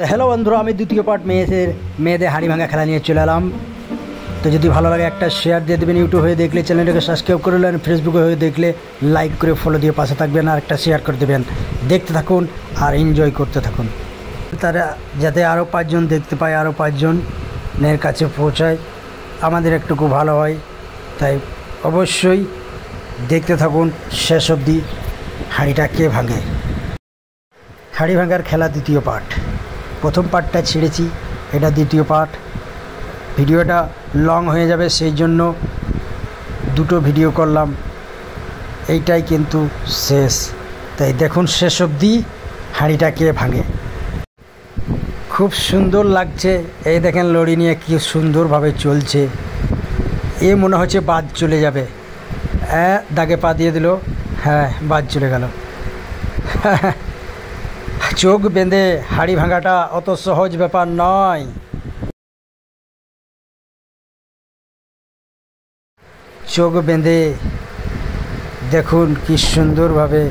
Hello बंधुरा আমি দ্বিতীয় পার্ট মেয়েদের হাড়ি ভাঙা খেলা নিয়ে চলে এলাম। তো যদি ভালো লাগে একটা শেয়ার দিয়ে দেবেন, ইউটিউব হয়ে দেখলে চ্যানেলটাকে সাবস্ক্রাইব করে নেবেন, ফেসবুকে হয়ে দেখলে লাইক করে ফলো দিয়ে পাশে থাকবেন আর একটা শেয়ার করে দেবেন। দেখতে থাকুন আর এনজয় করতে থাকুন, তারা যাতে আরও 5 জন দেখতে পায়, আরও 5 জনের কাছে পৌঁছায়, আমাদের একটুকু ভালো হয়। তাই অবশ্যই দেখতে থাকুন শেষ অবধি। হাঁড়িটা কে ভাঙে, হাঁড়ি ভাঙার খেলা দ্বিতীয় পার্ট। প্রথম পার্টটা ছেড়েছি, এটা দ্বিতীয় পার্ট। ভিডিওটা লং হয়ে যাবে, সেই জন্য দুটো ভিডিও করলাম, এইটাই কিন্তু শেষ। তাই দেখুন শেষ অবধি হাঁড়িটা কে ভাঙে। খুব সুন্দর লাগছে, এই দেখেন লড়ি নিয়ে কী সুন্দরভাবে চলছে। এ মনে হচ্ছে বাদ চলে যাবে, দাগে পা দিয়ে দিল, হ্যাঁ বাদ চলে গেল। চোখ বেঁধে হাঁড়ি ভাঙাটা অত সহজ ব্যাপার নয়। চোখ বেঁধে দেখুন কি সুন্দরভাবে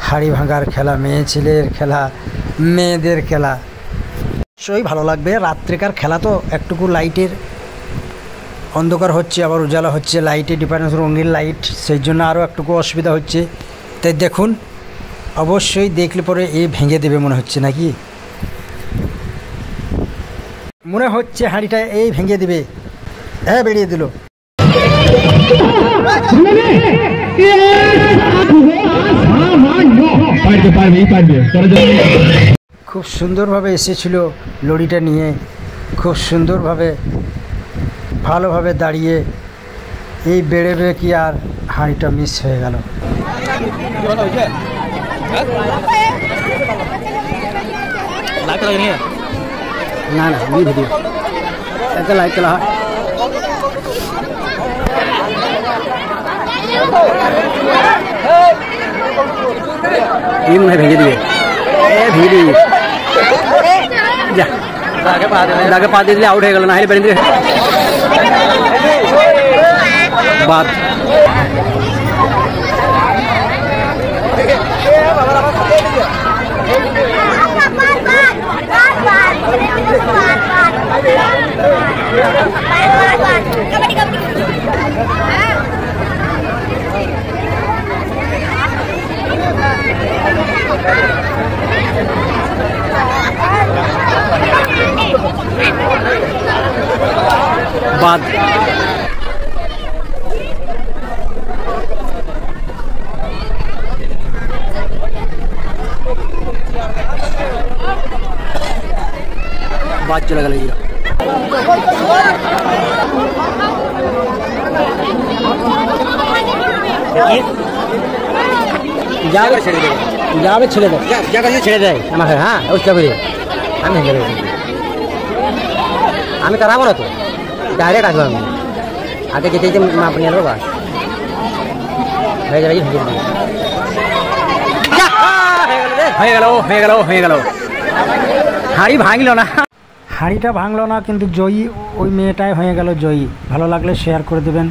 হাঁড়ি ভাঙার খেলা, মেয়ে ছেলের খেলা, মেয়েদের খেলা। অবশ্যই ভালো লাগবে। রাত্রেকার খেলা তো একটুকু লাইটের অন্ধকার হচ্ছে, আবার উজালা হচ্ছে, লাইটের ডিফারেন্স, রঙিন লাইট, সেই জন্য আরও একটুকু অসুবিধা হচ্ছে। তাই দেখুন, অবশ্যই দেখলে পরে এ ভেঙে দেবে মনে হচ্ছে, নাকি মনে হচ্ছে হাঁড়িটা এই ভেঙে দেবে। হ্যাঁ বেরিয়ে দিল। খুব সুন্দরভাবে এসেছিল লড়িটা নিয়ে, খুব সুন্দরভাবে ভালোভাবে দাঁড়িয়ে এই বেড়েবে কি আর হাঁড়িটা মিস হয়ে গেল। না না ये वीडियो ऐसा लाइक करा ये मुझे भेज दिए ए वीडियो जा दागे पा दे आउट हो गल ना हेली बंदी बात बाद बात चला गया যাবে ছেড়ে দেবে, যাবে ছেড়ে দেয়, যা কাছে ছেড়ে দেয় আমাকে। হ্যাঁ ওইটা করে আমি হেরে গেছি, আমি করাবো না তো, ডাইরেক্ট আসবো আমি। আগে যেতে যেতে মাপ নিয়ে নেবো, বাস হয়ে যাবে। হয়ে গেল হয়ে গেল হয়ে গেল, হাঁড়ি ভাঙলো না, হাঁড়িটা ভাঙলো না, কিন্তু জয়ী ওই মেয়েটাই হয়ে গেল জয়ী। ভালো লাগলে শেয়ার করে দেবেন।